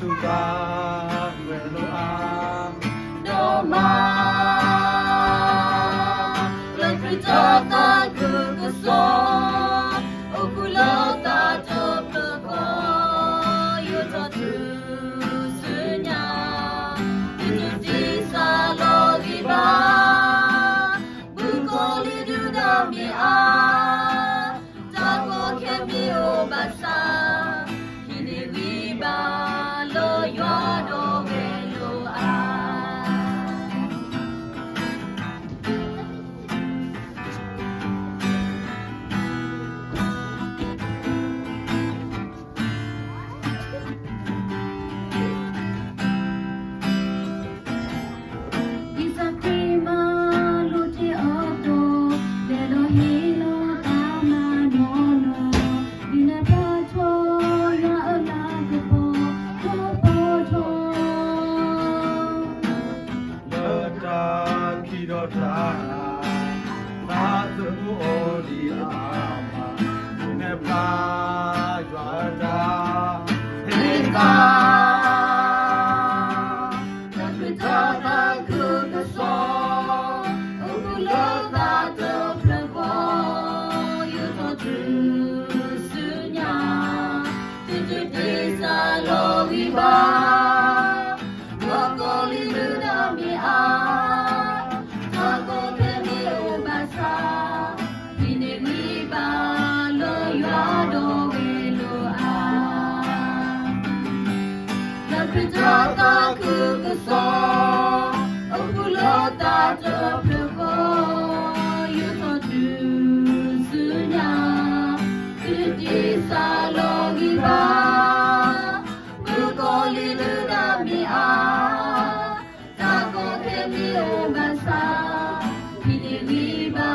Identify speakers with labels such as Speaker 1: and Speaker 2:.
Speaker 1: suka veloa
Speaker 2: Doma Lekrita kukuso Okulota toploko Yuta tusunya Itu disa logiba Bukoli dudami Tako kemi obasa Kini wiba lo yuado velo Krita kukuso Okulota toploko Yuto tusunya Kudisa logiba Bukoli dudami Tako kemi obasa Kini wiba